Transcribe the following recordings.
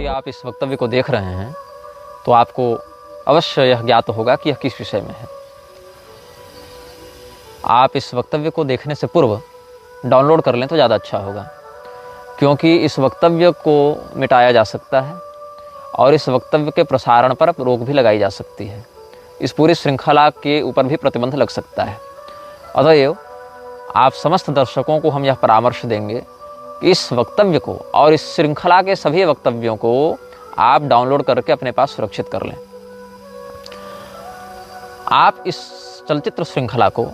आप इस वक्तव्य को देख रहे हैं तो आपको अवश्य यह ज्ञात होगा कि यह किस विषय में है। आप इस वक्तव्य को देखने से पूर्व डाउनलोड कर लें तो ज़्यादा अच्छा होगा, क्योंकि इस वक्तव्य को मिटाया जा सकता है और इस वक्तव्य के प्रसारण पर रोक भी लगाई जा सकती है। इस पूरी श्रृंखला के ऊपर भी प्रतिबंध लग सकता है। अतएव आप समस्त दर्शकों को हम यह परामर्श देंगे कि इस वक्तव्य को और इस श्रृंखला के सभी वक्तव्यों को आप डाउनलोड करके अपने पास सुरक्षित कर लें। आप इस चलचित्र श्रृंखला को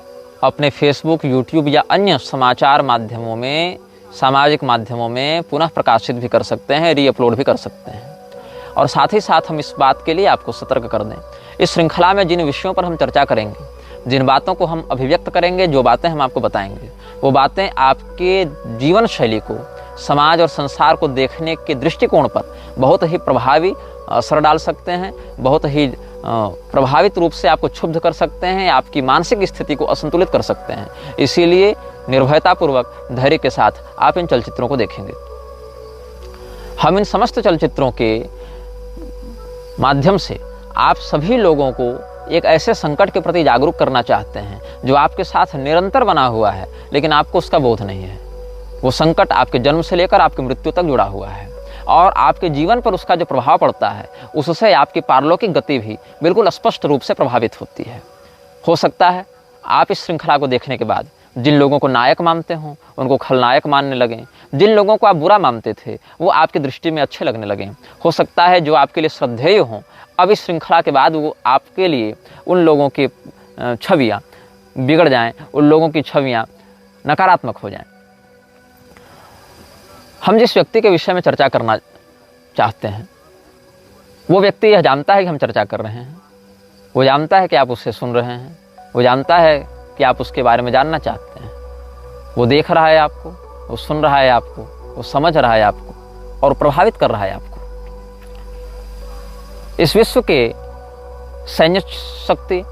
अपने फेसबुक, यूट्यूब या अन्य समाचार माध्यमों में, सामाजिक माध्यमों में पुनः प्रकाशित भी कर सकते हैं, रीअपलोड भी कर सकते हैं। और साथ ही साथ हम इस बात के लिए आपको सतर्क कर दें, इस श्रृंखला में जिन विषयों पर हम चर्चा करेंगे, जिन बातों को हम अभिव्यक्त करेंगे, जो बातें हम आपको बताएंगे, वो बातें आपके जीवन शैली को, समाज और संसार को देखने के दृष्टिकोण पर बहुत ही प्रभावी असर डाल सकते हैं, बहुत ही प्रभावित रूप से आपको क्षुब्ध कर सकते हैं, आपकी मानसिक स्थिति को असंतुलित कर सकते हैं। इसीलिए निर्भयतापूर्वक, धैर्य के साथ आप इन चलचित्रों को देखेंगे। हम इन समस्त चलचित्रों के माध्यम से आप सभी लोगों को एक ऐसे संकट के प्रति जागरूक करना चाहते हैं जो आपके साथ निरंतर बना हुआ है, लेकिन आपको उसका बोध नहीं है। वो संकट आपके जन्म से लेकर आपकी मृत्यु तक जुड़ा हुआ है और आपके जीवन पर उसका जो प्रभाव पड़ता है, उससे आपकी पारलौकिक गति भी बिल्कुल स्पष्ट रूप से प्रभावित होती है। हो सकता है आप इस श्रृंखला को देखने के बाद जिन लोगों को नायक मानते हों, उनको खलनायक मानने लगें। जिन लोगों को आप बुरा मानते थे, वो आपकी दृष्टि में अच्छे लगने लगें। हो सकता है जो आपके लिए श्रद्धेय हों, अब इस श्रृंखला के बाद वो आपके लिए उन लोगों की छवियाँ बिगड़ जाएं, उन लोगों की छवियाँ नकारात्मक हो जाएं। हम जिस व्यक्ति के विषय में चर्चा करना चाहते हैं, वो व्यक्ति यह जानता है कि हम चर्चा कर रहे हैं, वो जानता है कि आप उससे सुन रहे हैं, वो जानता है कि आप उसके बारे में जानना चाहते हैं। वो देख रहा है आपको, वो सुन रहा है आपको, वो समझ रहा है आपको और प्रभावित कर रहा है आपको। इस विश्व के सैन्य शक्ति,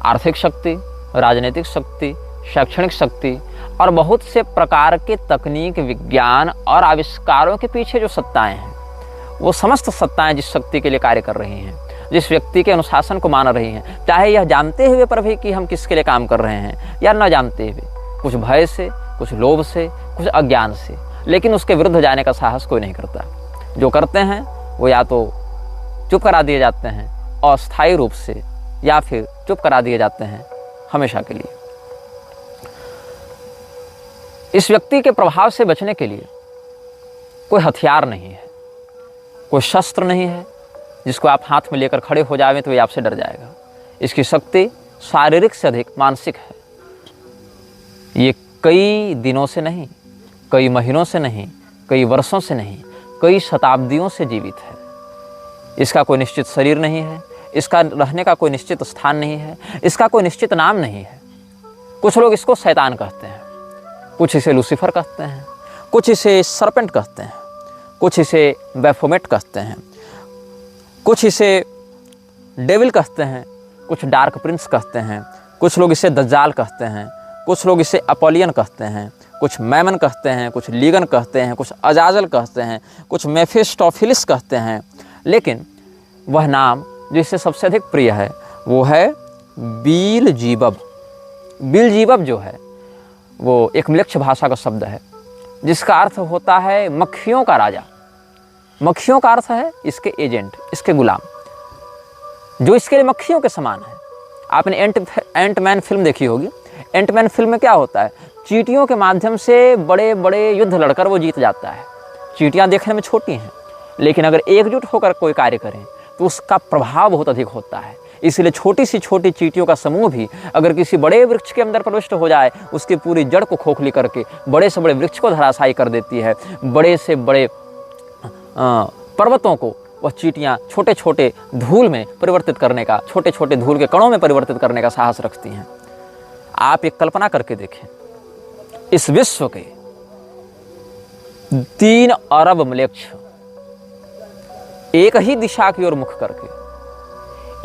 आर्थिक शक्ति, राजनीतिक शक्ति, शैक्षणिक शक्ति और बहुत से प्रकार के तकनीक, विज्ञान और आविष्कारों के पीछे जो सत्ताएं हैं, वो समस्त सत्ताएं जिस शक्ति के लिए कार्य कर रही हैं, जिस व्यक्ति के अनुशासन को मान रही हैं, चाहे यह जानते हुए पर भी कि हम किसके लिए काम कर रहे हैं या न जानते हुए, कुछ भय से, कुछ लोभ से, कुछ अज्ञान से, लेकिन उसके विरुद्ध जाने का साहस कोई नहीं करता। जो करते हैं वो या तो चुप करा दिए जाते हैं अस्थायी रूप से, या फिर चुप करा दिए जाते हैं हमेशा के लिए। इस व्यक्ति के प्रभाव से बचने के लिए कोई हथियार नहीं है, कोई शस्त्र नहीं है जिसको आप हाथ में लेकर खड़े हो जाएं तो ये आपसे डर जाएगा। इसकी शक्ति शारीरिक से अधिक मानसिक है। ये कई दिनों से नहीं, कई महीनों से नहीं, कई वर्षों से नहीं, कई शताब्दियों से जीवित है। इसका कोई निश्चित शरीर नहीं है, इसका रहने का कोई निश्चित स्थान नहीं है, इसका कोई निश्चित नाम नहीं है। कुछ लोग इसको शैतान कहते हैं, कुछ इसे लूसीफर कहते हैं, कुछ इसे सरपेंट कहते हैं, कुछ इसे बैफोमेट कहते हैं, कुछ इसे डेविल कहते हैं, कुछ डार्क प्रिंस कहते हैं, कुछ लोग इसे दज्जाल कहते हैं, कुछ लोग इसे अपोलियन कहते हैं, कुछ मैमन कहते हैं, कुछ लीगन कहते हैं, कुछ अजाजल कहते हैं, कुछ मेफिस्टोफिलिस कहते हैं। लेकिन वह नाम जो इससे सबसे अधिक प्रिय है वो है बीलजीबब। बीलजीबब जो है वो एक म्लेच्छ भाषा का शब्द है जिसका अर्थ होता है मक्खियों का राजा। मक्खियों का अर्थ है इसके एजेंट, इसके गुलाम, जो इसके लिए मक्खियों के समान है। आपने एंटमैन फिल्म देखी होगी। एंटमैन फिल्म में क्या होता है, चींटियों के माध्यम से बड़े बड़े युद्ध लड़कर वो जीत जाता है। चींटियाँ देखने में छोटी हैं, लेकिन अगर एकजुट होकर कोई कार्य करें तो उसका प्रभाव बहुत अधिक होता है। इसलिए छोटी सी छोटी चींटियों का समूह भी अगर किसी बड़े वृक्ष के अंदर प्रविष्ट हो जाए, उसकी पूरी जड़ को खोखली करके बड़े से बड़े वृक्ष को धराशायी कर देती है। बड़े से बड़े पर्वतों को वह चींटियाँ छोटे छोटे धूल में परिवर्तित करने का, छोटे छोटे धूल के कणों में परिवर्तित करने का साहस रखती हैं। आप एक कल्पना करके देखें, इस विश्व के 3 अरब म्लेच्छ एक ही दिशा की ओर मुख करके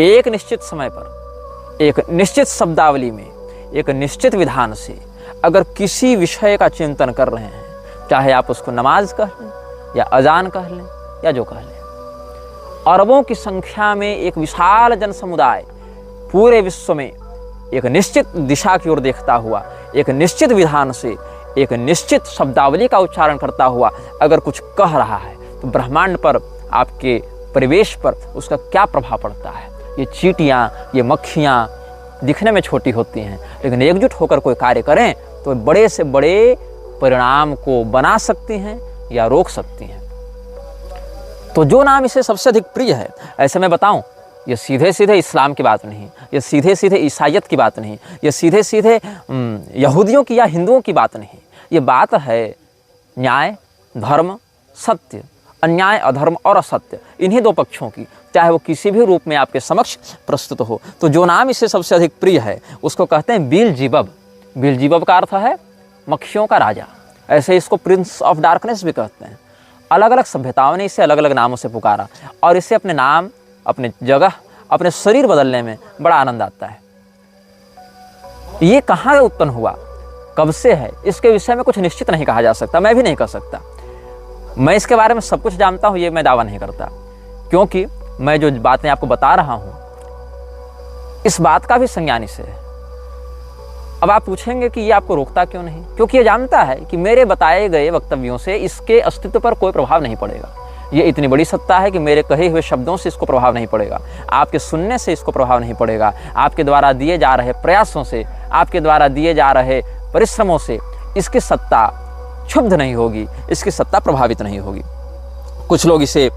एक निश्चित समय पर, एक निश्चित शब्दावली में, एक निश्चित विधान से अगर किसी विषय का चिंतन कर रहे हैं, चाहे आप उसको नमाज कह लें या अजान कह लें या जो कह लें, अरबों की संख्या में एक विशाल जन समुदाय पूरे विश्व में एक निश्चित दिशा की ओर देखता हुआ, एक निश्चित विधान से, एक निश्चित शब्दावली का उच्चारण करता हुआ अगर कुछ कह रहा है तो ब्रह्मांड पर, आपके परिवेश पर उसका क्या प्रभाव पड़ता है। ये चींटियाँ, ये मक्खियाँ दिखने में छोटी होती हैं, लेकिन एकजुट होकर कोई कार्य करें तो बड़े से बड़े परिणाम को बना सकती हैं या रोक सकती हैं। तो जो नाम इसे सबसे अधिक प्रिय है, ऐसे मैं बताऊं, ये सीधे सीधे इस्लाम की बात नहीं, ये सीधे सीधे ईसाइयत की बात नहीं, ये सीधे सीधे यहूदियों की या हिंदुओं की बात नहीं। ये बात है न्याय, धर्म, सत्य, अन्याय, अधर्म और असत्य, इन्हीं दो पक्षों की, चाहे वो किसी भी रूप में आपके समक्ष प्रस्तुत हो। तो जो नाम इसे सबसे अधिक प्रिय है उसको कहते हैं बेल्ज़ेबब। बेल्ज़ेबब का अर्थ है मक्खियों का राजा। ऐसे इसको प्रिंस ऑफ डार्कनेस भी कहते हैं। अलग अलग सभ्यताओं ने इसे अलग अलग नामों से पुकारा और इसे अपने नाम, अपने जगह, अपने शरीर बदलने में बड़ा आनंद आता है। ये कहाँ उत्पन्न हुआ, कब से है, इसके विषय में कुछ निश्चित नहीं कहा जा सकता, मैं भी नहीं कह सकता। मैं इसके बारे में सब कुछ जानता हूँ ये मैं दावा नहीं करता, क्योंकि मैं जो बातें आपको बता रहा हूँ इस बात का भी संज्ञान इसे है। अब आप पूछेंगे कि ये आपको रोकता क्यों नहीं, क्योंकि ये जानता है कि मेरे बताए गए वक्तव्यों से इसके अस्तित्व पर कोई प्रभाव नहीं पड़ेगा। ये इतनी बड़ी सत्ता है कि मेरे कहे हुए शब्दों से इसको प्रभाव नहीं पड़ेगा, आपके सुनने से इसको प्रभाव नहीं पड़ेगा, आपके द्वारा दिए जा रहे प्रयासों से, आपके द्वारा दिए जा रहे परिश्रमों से इसकी सत्ता क्षुब्ध नहीं होगी, इसकी सत्ता प्रभावित नहीं होगी। कुछ लोग इसे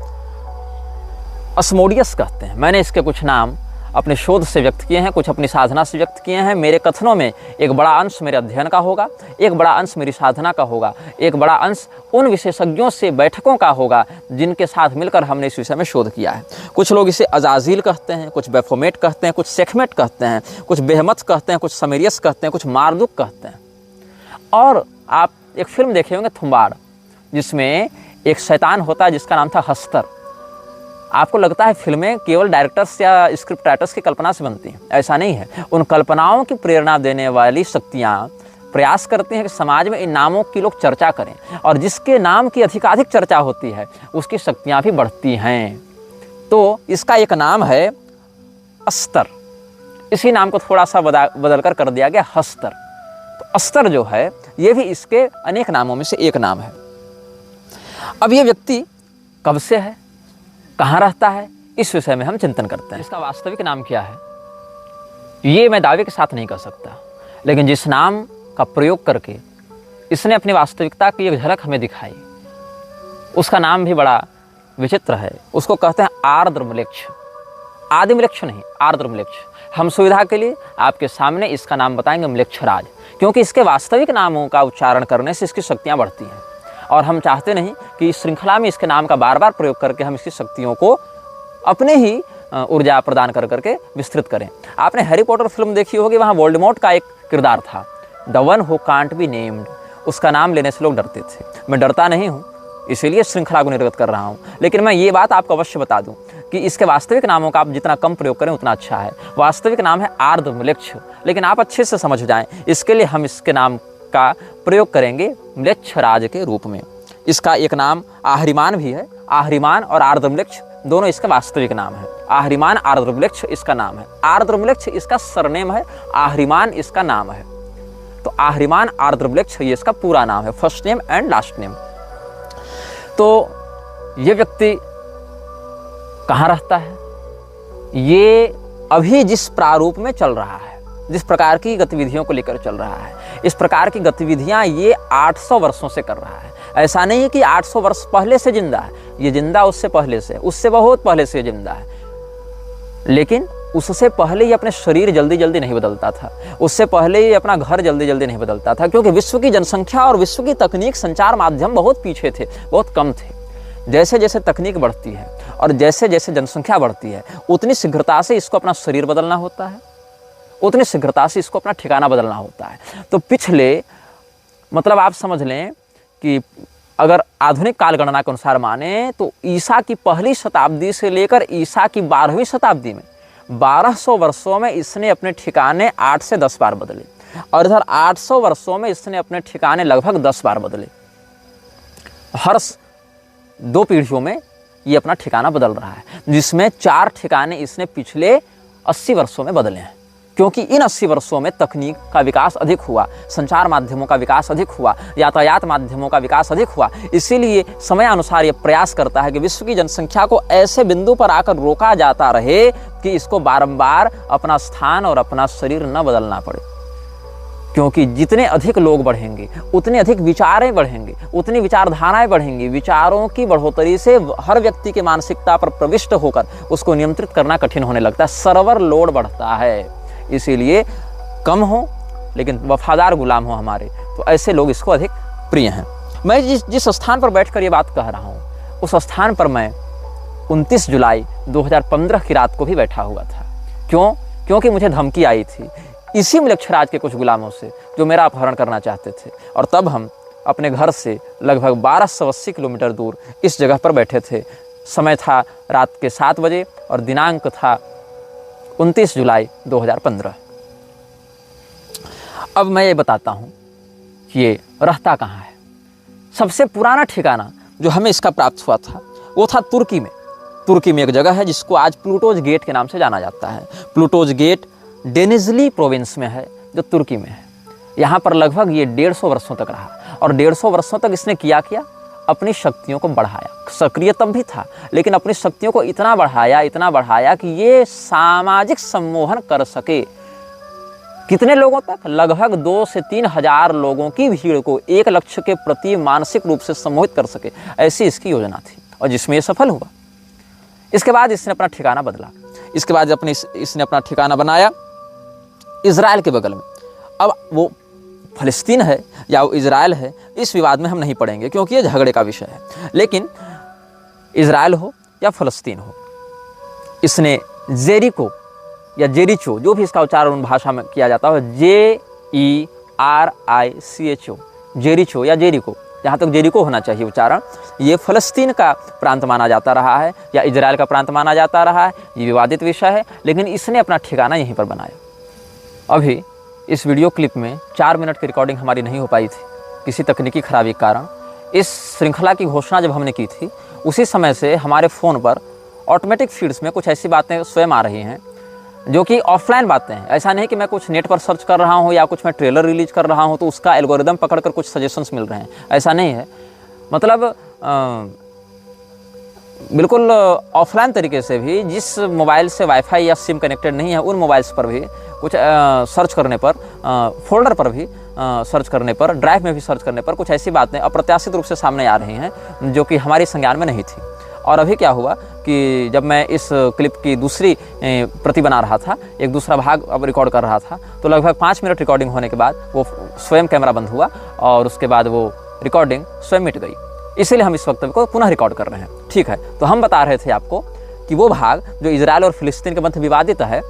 अस्मोडियस कहते हैं। मैंने इसके कुछ नाम अपने शोध से व्यक्त किए हैं, कुछ अपनी साधना से व्यक्त किए हैं। मेरे कथनों में एक बड़ा अंश मेरे अध्ययन का होगा, एक बड़ा अंश मेरी साधना का होगा, एक बड़ा अंश उन विशेषज्ञों से बैठकों का होगा जिनके साथ मिलकर हमने इस विषय में शोध किया है। कुछ लोग इसे अजाजिल कहते हैं, कुछ बेफोमेट कहते हैं, कुछ सेखमेट कहते हैं, कुछ बेहमत कहते हैं, कुछ समेरियस कहते हैं, कुछ मार्दुक कहते हैं। और आप एक फिल्म देखे होंगे थुम्बाड़, जिसमें एक शैतान होता है जिसका नाम था हस्तर। आपको लगता है फिल्में केवल डायरेक्टर्स या स्क्रिप्ट राइटर्स की कल्पना से बनती हैं, ऐसा नहीं है। उन कल्पनाओं की प्रेरणा देने वाली शक्तियाँ प्रयास करती हैं कि समाज में इन नामों की लोग चर्चा करें, और जिसके नाम की अधिकाधिक चर्चा होती है उसकी शक्तियाँ भी बढ़ती हैं। तो इसका एक नाम है अस्तर, इसी नाम को थोड़ा सा बदल कर दिया गया हस्तर। तो अस्तर जो है ये भी इसके अनेक नामों में से एक नाम है। अब ये व्यक्ति कब से है, कहाँ रहता है, इस विषय में हम चिंतन करते हैं। इसका वास्तविक नाम क्या है ये मैं दावे के साथ नहीं कह सकता, लेकिन जिस नाम का प्रयोग करके इसने अपनी वास्तविकता की एक झलक हमें दिखाई, उसका नाम भी बड़ा विचित्र है। उसको कहते हैं आर्द्रम्लेच्छ। आदिम्लेच्छ नहीं, आर्द्रम्लेच्छ। हम सुविधा के लिए आपके सामने इसका नाम बताएंगे म्लेच्छराज, क्योंकि इसके वास्तविक नामों का उच्चारण करने से इसकी शक्तियाँ बढ़ती हैं, और हम चाहते नहीं कि इस श्रृंखला में इसके नाम का बार बार प्रयोग करके हम इसकी शक्तियों को अपने ही ऊर्जा प्रदान कर करके विस्तृत करें। आपने हैरी पॉटर फिल्म देखी होगी, वहाँ वोल्डेमॉर्ट का एक किरदार था, the one who can't be named. उसका नाम लेने से लोग डरते थे। मैं डरता नहीं हूँ, इसीलिए श्रृंखला को निर्गत कर रहा हूँ, लेकिन मैं ये बात आपको अवश्य बता दूँ कि इसके वास्तविक नामों का आप जितना कम प्रयोग करें उतना अच्छा है। वास्तविक नाम है आर्द्रम्लेच्छ, लेकिन आप अच्छे से समझ जाएं, इसके लिए हम इसके नाम का प्रयोग करेंगे म्लेच्छराज के रूप में। इसका एक नाम आहरिमान भी है। आहरिमान और आर्द्रम्लेच्छ दोनों इसका वास्तविक नाम है। आहरिमान आर्द्रम्लेच्छ इसका नाम है, आर्द्रम्लेच्छ इसका सरनेम है, आहरिमान इसका नाम है। तो आहरिमान आर्द्रम्लेच्छ ये इसका पूरा नाम है, first name and last name. तो ये व्यक्ति कहाँ रहता है, ये अभी जिस प्रारूप में चल रहा है, जिस प्रकार की गतिविधियों को लेकर चल रहा है, इस प्रकार की गतिविधियां ये 800 वर्षों से कर रहा है। ऐसा नहीं है कि 800 वर्ष पहले से जिंदा है, ये जिंदा उससे पहले से, उससे बहुत पहले से जिंदा है, लेकिन उससे पहले ये अपने शरीर जल्दी जल्दी नहीं बदलता था, उससे पहले ये अपना घर जल्दी जल्दी नहीं बदलता था, क्योंकि विश्व की जनसंख्या और विश्व की तकनीक, संचार माध्यम बहुत पीछे थे, बहुत कम थे। जैसे जैसे तकनीक बढ़ती है और जैसे जैसे जनसंख्या बढ़ती है, उतनी शीघ्रता से इसको अपना शरीर बदलना होता है, उतनी शीघ्रता से इसको अपना ठिकाना बदलना होता है। तो पिछले, मतलब आप समझ लें कि अगर आधुनिक काल गणना के अनुसार माने तो ईसा की पहली शताब्दी से लेकर ईसा की 12वीं शताब्दी में 1200 वर्षों में इसने अपने ठिकाने 8 से 10 बार बदले, और इधर 800 वर्षों में इसने अपने ठिकाने लगभग 10 बार बदले। हर 2 पीढ़ियों में ये अपना ठिकाना बदल रहा है, जिसमें 4 ठिकाने इसने पिछले 80 वर्षों में बदले हैं। क्योंकि इन 80 वर्षों में तकनीक का विकास अधिक हुआ, संचार माध्यमों का विकास अधिक हुआ, यातायात माध्यमों का विकास अधिक हुआ। इसीलिए समयानुसार ये प्रयास करता है कि विश्व की जनसंख्या को ऐसे बिंदु पर आकर रोका जाता रहे कि इसको बारंबार अपना स्थान और अपना शरीर न बदलना पड़े। क्योंकि जितने अधिक लोग बढ़ेंगे उतने अधिक विचारें बढ़ेंगे, उतनी विचारधाराएं बढ़ेंगी। विचारों की बढ़ोतरी से हर व्यक्ति के मानसिकता पर प्रविष्ट होकर उसको नियंत्रित करना कठिन होने लगता है, सर्वर लोड बढ़ता है। इसीलिए कम हो लेकिन वफादार गुलाम हो हमारे, तो ऐसे लोग इसको अधिक प्रिय हैं। मैं जिस स्थान पर बैठकर ये बात कह रहा हूँ, उस स्थान पर मैं 29 जुलाई 2015 की रात को भी बैठा हुआ था। क्योंकि मुझे धमकी आई थी इसी मृक्षराज के कुछ गुलामों से, जो मेरा अपहरण करना चाहते थे। और तब हम अपने घर से लगभग 1280 किलोमीटर दूर इस जगह पर बैठे थे। समय था रात के 7 बजे और दिनांक था 29 जुलाई 2015। अब मैं ये बताता हूँ कि ये रहता कहाँ है। सबसे पुराना ठिकाना जो हमें इसका प्राप्त हुआ था वो था तुर्की में। तुर्की में एक जगह है जिसको आज प्लूटोज गेट के नाम से जाना जाता है। प्लूटोज गेट डेनिजली प्रोविंस में है, जो तुर्की में है। यहाँ पर लगभग ये 150 वर्षों तक रहा और 150 वर्षों तक इसने किया अपनी शक्तियों को बढ़ाया। सक्रिय तब भी था, लेकिन अपनी शक्तियों को इतना बढ़ाया कि ये सामाजिक सम्मोहन कर सके। कितने लोगों तक? लगभग 2 से 3 हजार लोगों की भीड़ को एक लक्ष्य के प्रति मानसिक रूप से सम्मोहित कर सके, ऐसी इसकी योजना थी और जिसमें ये सफल हुआ। इसके बाद इसने अपना ठिकाना बदला। इसके बाद इसने अपना ठिकाना बनाया इजराइल के बगल में। अब वो फ़लस्तीन है या वो इजराइल है, इस विवाद में हम नहीं पड़ेंगे क्योंकि ये झगड़े का विषय है। लेकिन इजराइल हो या फ़लस्तीन हो, इसने जेरिको या जेरिचो, जो भी इसका उच्चारण भाषा में किया जाता है, JERICHO, जेरिचो या जेरिको, जहाँ तक जेरिको होना चाहिए उच्चारण, ये फ़लस्तीन का प्रांत माना जाता रहा है या इजराइल का प्रांत माना जाता रहा है। ये विवादित विषय है, लेकिन इसने अपना ठिकाना यहीं पर बनाया। अभी इस वीडियो क्लिप में 4 मिनट की रिकॉर्डिंग हमारी नहीं हो पाई थी किसी तकनीकी खराबी के कारण। इस श्रृंखला की घोषणा जब हमने की थी, उसी समय से हमारे फ़ोन पर ऑटोमेटिक फीड्स में कुछ ऐसी बातें स्वयं आ रही हैं जो कि ऑफलाइन बातें हैं। ऐसा नहीं कि मैं कुछ नेट पर सर्च कर रहा हूँ या कुछ मैं ट्रेलर रिलीज कर रहा हूँ तो उसका एल्गोरिदम पकड़कर कुछ सजेशंस मिल रहे हैं, ऐसा नहीं है। मतलब बिल्कुल ऑफलाइन तरीके से भी जिस मोबाइल से वाईफाई या सिम कनेक्टेड नहीं है, उन मोबाइल्स पर भी कुछ सर्च करने पर, फोल्डर पर भी सर्च करने पर, ड्राइव में भी सर्च करने पर कुछ ऐसी बातें अप्रत्याशित रूप से सामने आ रही हैं जो कि हमारी संज्ञान में नहीं थी। और अभी क्या हुआ कि जब मैं इस क्लिप की दूसरी प्रति बना रहा था, एक दूसरा भाग अब रिकॉर्ड कर रहा था, तो लगभग 5 मिनट रिकॉर्डिंग होने के बाद वो स्वयं कैमरा बंद हुआ और उसके बाद वो रिकॉर्डिंग स्वयं मिट गई। इसीलिए हम इस वक्तव्य को पुनः रिकॉर्ड कर रहे हैं। ठीक है, तो हम बता रहे थे आपको कि वो भाग जो इजराइल और फिलिस्तीन के मध्य विवादित है,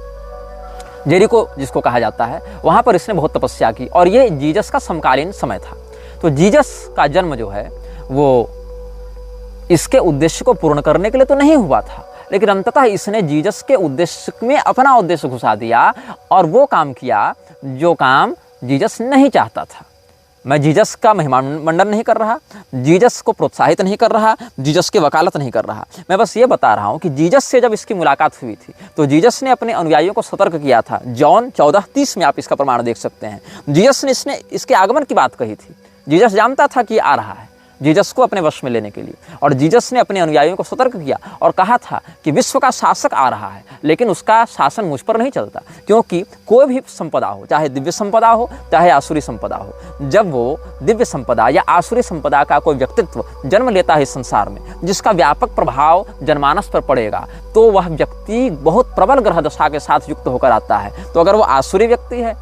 जेरिको जिसको कहा जाता है, वहाँ पर इसने बहुत तपस्या की और ये जीसस का समकालीन समय था। तो जीसस का जन्म जो है वो इसके उद्देश्य को पूर्ण करने के लिए तो नहीं हुआ था, लेकिन अंततः इसने जीसस के उद्देश्य में अपना उद्देश्य घुसा दिया और वो काम किया जो काम जीसस नहीं चाहता था। मैं जीसस का महिमामंडन नहीं कर रहा, जीसस को प्रोत्साहित नहीं कर रहा, जीसस की वकालत नहीं कर रहा। मैं बस ये बता रहा हूँ कि जीसस से जब इसकी मुलाकात हुई थी तो जीसस ने अपने अनुयायियों को सतर्क किया था। जॉन 14:30 में आप इसका प्रमाण देख सकते हैं। जीसस ने इसके आगमन की बात कही थी। जीसस जानता था कि आ रहा है, जीसस को अपने वश में लेने के लिए, और जीसस ने अपने अनुयायियों को सतर्क किया और कहा था कि विश्व का शासक आ रहा है, लेकिन उसका शासन मुझ पर नहीं चलता, क्योंकि कोई भी संपदा हो, चाहे दिव्य संपदा हो चाहे आसुरी संपदा हो, जब वो दिव्य संपदा या आसुरी संपदा का कोई व्यक्तित्व जन्म लेता है इस संसार में, जिसका व्यापक प्रभाव जनमानस पर पड़ेगा, तो वह व्यक्ति बहुत प्रबल ग्रह दशा के साथ युक्त होकर आता है। तो अगर वो आसुरी व्यक्ति है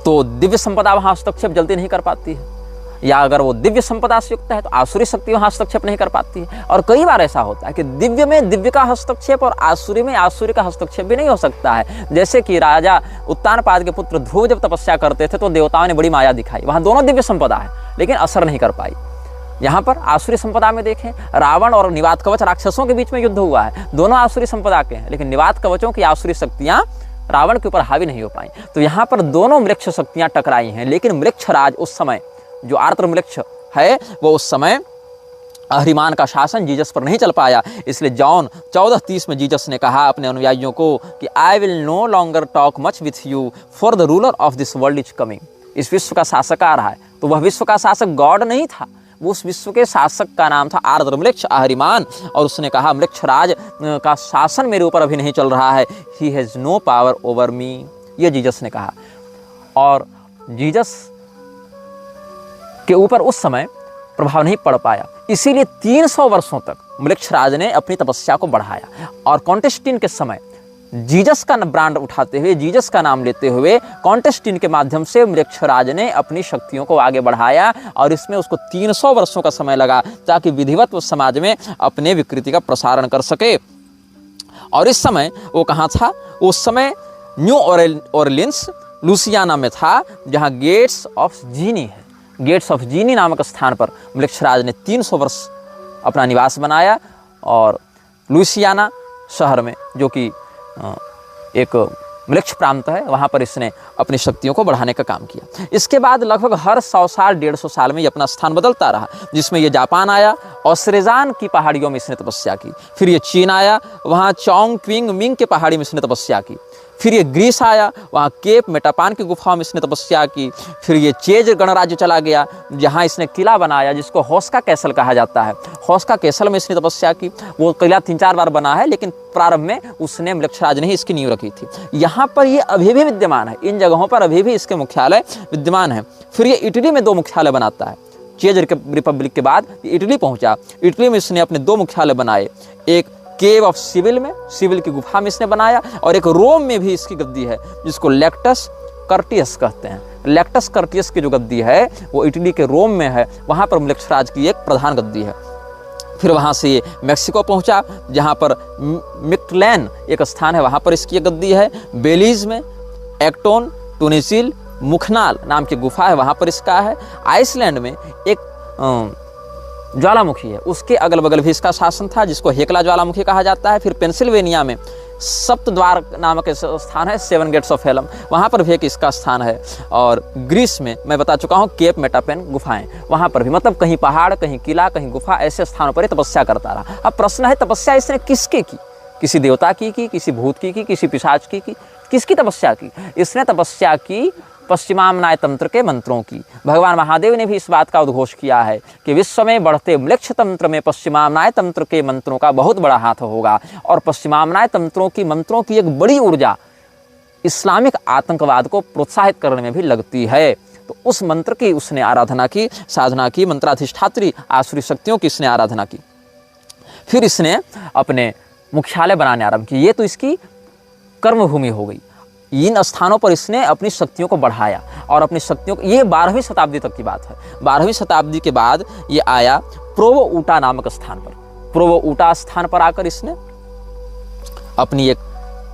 तो दिव्य संपदा वहाँ हस्तक्षेप जल्दी नहीं कर पाती है, या अगर वो दिव्य संपदा से युक्त है तो आसुरी शक्ति वहाँ हस्तक्षेप नहीं कर पाती है। और कई बार ऐसा होता है कि दिव्य में दिव्य का हस्तक्षेप और आसुरी में आसुरी का हस्तक्षेप भी नहीं हो सकता है। जैसे कि राजा उत्तानपाद के पुत्र ध्रुव जब तपस्या करते थे तो देवताओं ने बड़ी माया दिखाई, वहाँ दोनों दिव्य संपदा है लेकिन असर नहीं कर पाई। यहाँ पर आसुरी संपदा में देखें, रावण और निवात कवच राक्षसों के बीच में युद्ध हुआ है, दोनों आसुरी संपदा के हैं, लेकिन निवात कवचों की आसुरी शक्तियाँ रावण के ऊपर हावी नहीं हो पाई। तो यहाँ पर दोनों मृक्ष शक्तियाँ टकराई हैं, लेकिन मृक्षराज उस समय, जो आर्द्र मृक्ष है, वो उस समय अहरिमान का शासन जीसस पर नहीं चल पाया। इसलिए जॉन 14:30 में जीसस ने कहा अपने अनुयायियों को कि I will no longer talk much with you for the ruler of this world is coming. इस विश्व का शासक आ रहा है। तो वह विश्व का शासक गॉड नहीं था, वो उस विश्व के शासक का नाम था आर्द्रम्लेक्ष अहरिमान। और उसने कहा म्लेच्छराज का शासन मेरे ऊपर अभी नहीं चल रहा है, he has no power over me, ये जीसस ने कहा। और जीसस के ऊपर उस समय प्रभाव नहीं पड़ पाया, इसीलिए 300 वर्षों तक म्लेच्छराज ने अपनी तपस्या को बढ़ाया। और कॉन्टेस्टिन के समय जीसस का ब्रांड उठाते हुए, जीसस का नाम लेते हुए कॉन्टेस्टिन के माध्यम से म्लेच्छराज ने अपनी शक्तियों को आगे बढ़ाया। और इसमें उसको 300 वर्षों का समय लगा ताकि विधिवत वो समाज में अपने विकृति का प्रसारण कर सके। और इस समय वो कहाँ था? उस समय न्यू ऑरलिन्स लुसियाना में था, जहाँ गेट्स ऑफ जीनी है। गेट्स ऑफ जीनी नामक स्थान पर म्लेच्छराज ने 300 वर्ष अपना निवास बनाया। और लुसियाना शहर में, जो कि एक म्लेच्छ प्रांत है, वहाँ पर इसने अपनी शक्तियों को बढ़ाने का काम किया। इसके बाद लगभग हर 100 साल 150 साल में ये अपना स्थान बदलता रहा, जिसमें ये जापान आया और श्रेजान की पहाड़ियों में इसने तपस्या की। फिर ये चीन आया, वहाँ चोंग क्विंग मिंग के पहाड़ी में इसने तपस्या की। फिर ये ग्रीस आया, वहाँ केप मेटापान की गुफाओं में इसने तपस्या की। फिर ये चेज गणराज्य चला गया, जहाँ इसने किला बनाया जिसको हौस्का कैसल कहा जाता है। हौस्का कैसल में इसने तपस्या की। वो किला 3-4 बार बना है, लेकिन प्रारंभ में उसने म्लेच्छराज ने ही इसकी नींव रखी थी। यहाँ पर ये अभी भी विद्यमान है, इन जगहों पर अभी भी इसके मुख्यालय विद्यमान है। फिर ये इटली में 2 मुख्यालय बनाता है। चेज रिपब्लिक के बाद इटली पहुँचा। इटली में इसने अपने 2 मुख्यालय बनाए, एक केव ऑफ सिविल में, सिविल की गुफा में इसने बनाया, और एक रोम में भी इसकी गद्दी है जिसको लेक्टस कर्टियस कहते हैं। लेक्टस कर्टियस की जो गद्दी है वो इटली के रोम में है, वहाँ पर म्लेच्छराज की एक प्रधान गद्दी है। फिर वहाँ से ये मैक्सिको पहुँचा, जहाँ पर मिक्टलैन एक स्थान है, वहाँ पर इसकी गद्दी है। बेलीज में एक्टोन टूनिसिल मुखनाल नाम की गुफा है, वहाँ पर इसका है। आइसलैंड में एक ज्वालामुखी है, उसके अगल बगल भी इसका शासन था, जिसको हेकला ज्वालामुखी कहा जाता है। फिर पेंसिल्वेनिया में सप्तद्वार नामक स्थान है, 7 गेट्स ऑफ हेलम, वहाँ पर भी एक इसका स्थान है। और ग्रीस में मैं बता चुका हूँ केप मेटापेन गुफाएं, वहाँ पर भी, मतलब कहीं पहाड़, कहीं किला, कहीं गुफा, ऐसे स्थानों पर तपस्या करता रहा। अब प्रश्न है, तपस्या इसने किसके की? किसी देवता की, किसी भूत की, किसी पिशाच की, किसकी तपस्या की? इसने तपस्या की पश्चिमामनाय तंत्र के मंत्रों की। भगवान महादेव ने भी इस बात का उद्घोष किया है कि विश्व में बढ़ते म्लेच्छ तंत्र में पश्चिमामनाय तंत्र के मंत्रों का बहुत बड़ा हाथ होगा। और पश्चिमामनाय मंत्रों की एक बड़ी ऊर्जा इस्लामिक आतंकवाद को प्रोत्साहित करने में भी लगती है। तो उस मंत्र की उसने आराधना की, साधना की, मंत्राधिष्ठात्री आसुरी शक्तियों की इसने आराधना की। फिर इसने अपने मुख्यालय बनाने आरंभ की। ये तो इसकी कर्मभूमि हो गई। इन स्थानों पर इसने अपनी शक्तियों को बढ़ाया और अपनी शक्तियों को, ये 12वीं शताब्दी तक की बात है। 12वीं शताब्दी के बाद ये आया प्रोवो ऊटा नामक स्थान पर। प्रोवो ऊटा स्थान पर आकर इसने अपनी एक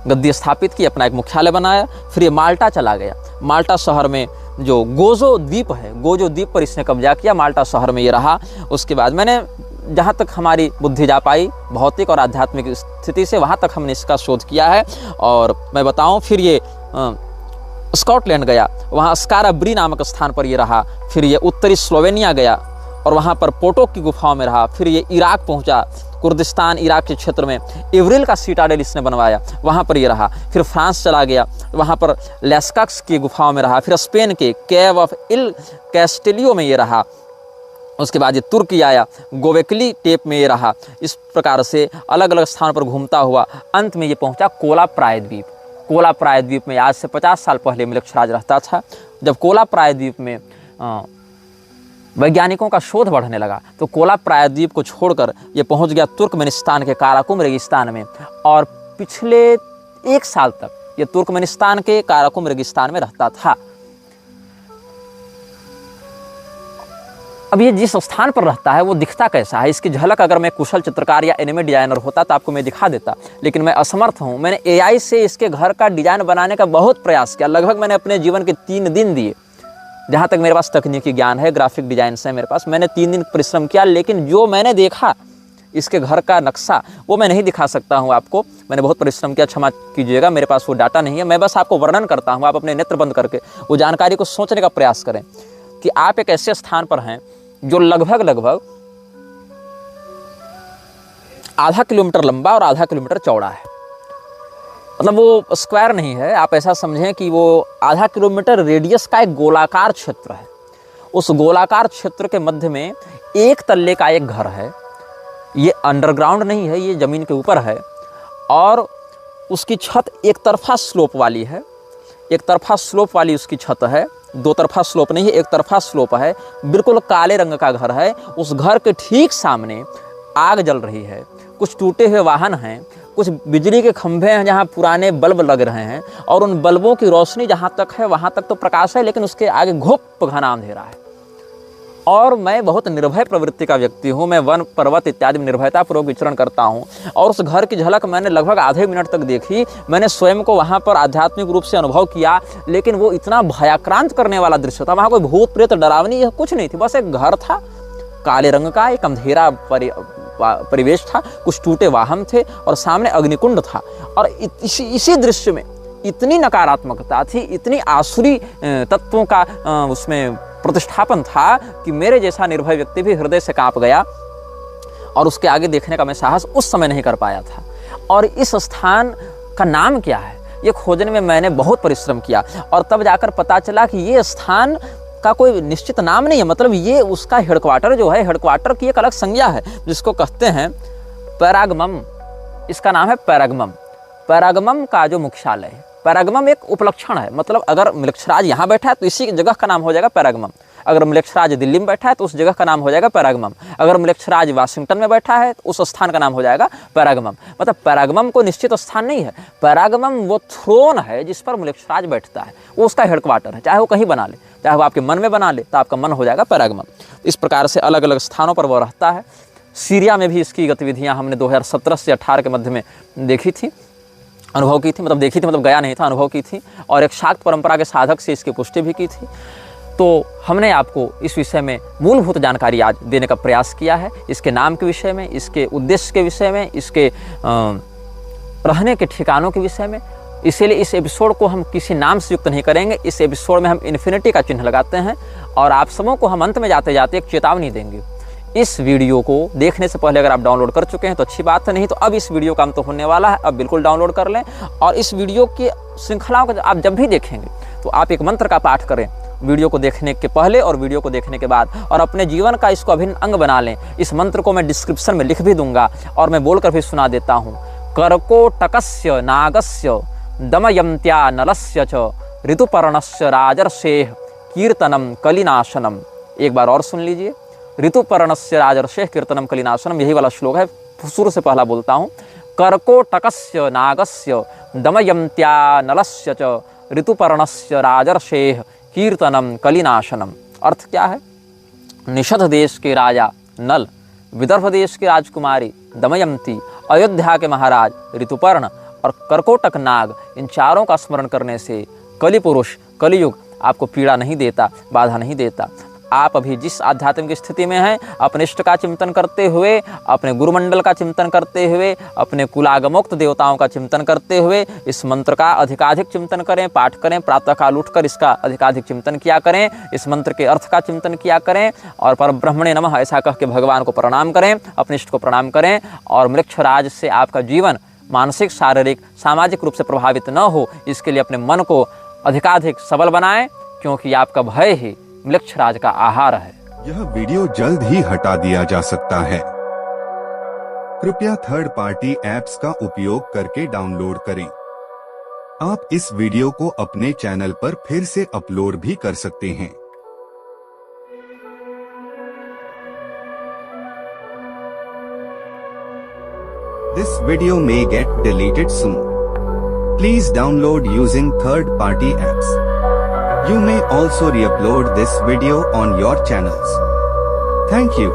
गद्दी स्थापित की, अपना एक मुख्यालय बनाया। फिर ये माल्टा चला गया। माल्टा शहर में जो गोजो द्वीप है, गोजो द्वीप पर इसने कब्जा किया। माल्टा शहर में ये रहा। उसके बाद मैंने जहाँ तक हमारी बुद्धि जा पाई भौतिक और आध्यात्मिक स्थिति से, वहाँ तक हमने इसका शोध किया है। और मैं बताऊँ, फिर ये स्कॉटलैंड गया, वहाँ स्काराब्री नामक स्थान पर ये रहा। फिर ये उत्तरी स्लोवेनिया गया और वहाँ पर पोटोक की गुफाओं में रहा। फिर ये इराक पहुँचा, कुर्दिस्तान इराक के क्षेत्र में इवरिल का सीटाडेल इसने बनवाया, वहाँ पर ये रहा। फिर फ्रांस चला गया, वहाँ पर लेस्कक्स की गुफाओं में रहा। फिर स्पेन के केव ऑफ इल कैस्टेलियो में ये रहा। उसके बाद ये तुर्की आया, गोवेकली टेप में ये रहा। इस प्रकार से अलग अलग स्थानों पर घूमता हुआ अंत में ये पहुंचा कोला प्रायद्वीप। कोला प्रायद्वीप में आज से 50 साल पहले म्लेच्छराज रहता था। जब कोला प्रायद्वीप में वैज्ञानिकों का शोध बढ़ने लगा तो कोला प्रायद्वीप को छोड़कर ये पहुंच गया तुर्कमेनिस्तान के काराकुम रेगिस्तान में। और पिछले 1 साल तक ये तुर्कमेनिस्तान के काराकुम रेगिस्तान में रहता था। अब ये जिस स्थान पर रहता है वो दिखता कैसा है, इसकी झलक अगर मैं कुशल चित्रकार या एनिमे डिजाइनर होता तो आपको मैं दिखा देता, लेकिन मैं असमर्थ हूँ। मैंने एआई से इसके घर का डिजाइन बनाने का बहुत प्रयास किया। लगभग मैंने अपने जीवन के 3 दिन दिए, जहाँ तक मेरे पास तकनीकी ज्ञान है, ग्राफिक डिजाइन है मेरे पास। मैंने 3 दिन परिश्रम किया, लेकिन जो मैंने देखा इसके घर का नक्शा वो मैं नहीं दिखा सकता हूँ आपको। मैंने बहुत परिश्रम किया, क्षमा कीजिएगा, मेरे पास वो डाटा नहीं है। मैं बस आपको वर्णन करता हूँ, आप अपने नेत्र बंद करके वो जानकारी को सोचने का प्रयास करें कि आप एक ऐसे स्थान पर हैं जो लगभग आधा किलोमीटर लंबा और आधा किलोमीटर चौड़ा है। मतलब वो स्क्वायर नहीं है, आप ऐसा समझें कि वो आधा किलोमीटर रेडियस का एक गोलाकार क्षेत्र है। उस गोलाकार क्षेत्र के मध्य में एक तल्ले का एक घर है। ये अंडरग्राउंड नहीं है, ये ज़मीन के ऊपर है और उसकी छत एक तरफा स्लोप वाली है। एक तरफा स्लोप वाली उसकी छत है, दो तरफा स्लोप नहीं है, एक तरफा स्लोप है। बिल्कुल काले रंग का घर है। उस घर के ठीक सामने आग जल रही है। कुछ टूटे हुए वाहन हैं, कुछ बिजली के खंभे हैं जहाँ पुराने बल्ब लग रहे हैं और उन बल्बों की रोशनी जहाँ तक है वहाँ तक तो प्रकाश है, लेकिन उसके आगे घुप घना अंधेरा है। और मैं बहुत निर्भय प्रवृत्ति का व्यक्ति हूँ। मैं वन पर्वत इत्यादि में निर्भयतापूर्वक विचरण करता हूँ और उस घर की झलक मैंने लगभग आधे मिनट तक देखी। मैंने स्वयं को वहाँ पर आध्यात्मिक रूप से अनुभव किया, लेकिन वो इतना भयाक्रांत करने वाला दृश्य था। वहाँ कोई भूत प्रेत डरावनी यह कुछ नहीं थी, बस एक घर था काले रंग का, एक अंधेरा परिवेश था, कुछ टूटे वाहन थे और सामने अग्निकुंड था। और इसी दृश्य में इतनी नकारात्मकता थी, इतनी आसुरी तत्वों का उसमें प्रतिष्ठापन था कि मेरे जैसा निर्भय व्यक्ति भी हृदय से कांप गया और उसके आगे देखने का मैं साहस उस समय नहीं कर पाया था। और इस स्थान का नाम क्या है ये खोजने में मैंने बहुत परिश्रम किया और तब जाकर पता चला कि ये स्थान का कोई निश्चित नाम नहीं है। मतलब ये उसका हेडक्वार्टर जो है, हेडक्वार्टर की एक अलग संज्ञा है जिसको कहते हैं पैरागमम। इसका नाम है पैरागमम। पैरागमम का जो मुख्यालय है, पैरागमम एक उपलक्षण है। मतलब अगर म्लेच्छराज यहाँ बैठा है तो इसी जगह का नाम हो जाएगा पैरागमम। अगर म्लेच्छराज दिल्ली में बैठा है तो उस जगह का नाम हो जाएगा पैरागमम। अगर म्लेच्छराज वाशिंगटन में बैठा है तो उस स्थान का नाम हो जाएगा पैरागमम। मतलब पैरागमम को निश्चित स्थान नहीं है। पैरागमम वो थ्रोन है जिस पर म्लेच्छराज बैठता है, वो उसका हेडक्वार्टर है। चाहे वो कहीं बना ले, चाहे वो आपके मन में बना ले, तो आपका मन हो जाएगा पैरागमम। इस प्रकार से अलग अलग स्थानों पर वो रहता है। सीरिया में भी इसकी गतिविधियाँ हमने 2017 से 18 के मध्य में देखी थी, अनुभव की थी। मतलब देखी थी, मतलब गया नहीं था, अनुभव की थी। और एक शाक्त परंपरा के साधक से इसकी पुष्टि भी की थी। तो हमने आपको इस विषय में मूलभूत जानकारी आज देने का प्रयास किया है। इसके नाम के विषय में, इसके उद्देश्य के विषय में, इसके रहने के ठिकानों के विषय में। इसीलिए इस एपिसोड को हम किसी नाम से युक्त नहीं करेंगे। इस एपिसोड में हम इन्फिनिटी का चिन्ह लगाते हैं और आप सबों को हम अंत में जाते जाते एक चेतावनी देंगे। इस वीडियो को देखने से पहले अगर आप डाउनलोड कर चुके हैं तो अच्छी बात है, नहीं तो अब इस वीडियो का अंत होने वाला है, अब बिल्कुल डाउनलोड कर लें। और इस वीडियो की श्रृंखलाओं को आप जब भी देखेंगे तो आप एक मंत्र का पाठ करें वीडियो को देखने के पहले और वीडियो को देखने के बाद, और अपने जीवन का इसको अभिन्न अंग बना लें। इस मंत्र को मैं डिस्क्रिप्शन में लिख भी दूंगा और मैं बोलकर भी सुना देता हूँ। कर्कोटकस्य नागस्य दमयन्त्या नलस्य च ऋतुपर्णस्य राजर्षेः कीर्तनम कलिनाशनम। एक बार और सुन लीजिए। ऋतुपर्णस्य राजर्षेः कीर्तनम कलिनाशनम, यही वाला श्लोक है। शुरू से पहला बोलता हूँ। कर्कोटकस्य नागस्य दमयन्त्या नलस्य च ऋतुपर्णस्य राजर्षेः कीर्तनम कलिनाशनम। अर्थ क्या है? निषध देश के राजा नल, विदर्भ देश की राजकुमारी दमयंती, अयोध्या के महाराज ऋतुपर्ण और कर्कोटक नाग, इन चारों का स्मरण करने से कलि पुरुष, कलियुग आपको पीड़ा नहीं देता, बाधा नहीं देता। आप अभी जिस आध्यात्मिक स्थिति में हैं, अपने इष्ट का चिंतन करते हुए, अपने गुरुमंडल का चिंतन करते हुए, अपने कुलागमोक्त देवताओं का चिंतन करते हुए इस मंत्र का अधिकाधिक चिंतन करें, पाठ करें। प्रातःकाल उठकर इसका अधिकाधिक चिंतन किया करें, इस मंत्र के अर्थ का चिंतन किया करें और परब्रह्मणे नमः ऐसा कह के भगवान को प्रणाम करें, अपने इष्ट को प्रणाम करें। और म्लेच्छराज से आपका जीवन मानसिक, शारीरिक, सामाजिक रूप से प्रभावित न हो, इसके लिए अपने मन को अधिकाधिक सबल बनाएं, क्योंकि आपका भय ही म्लेच्छराज का आहार है। यह वीडियो जल्द ही हटा दिया जा सकता है। कृपया थर्ड पार्टी एप्स का उपयोग करके डाउनलोड करें। आप इस वीडियो को अपने चैनल पर फिर से अपलोड भी कर सकते हैं। This video may get deleted soon. Please download using third-party apps. You may also re-upload this video on your channels. Thank you.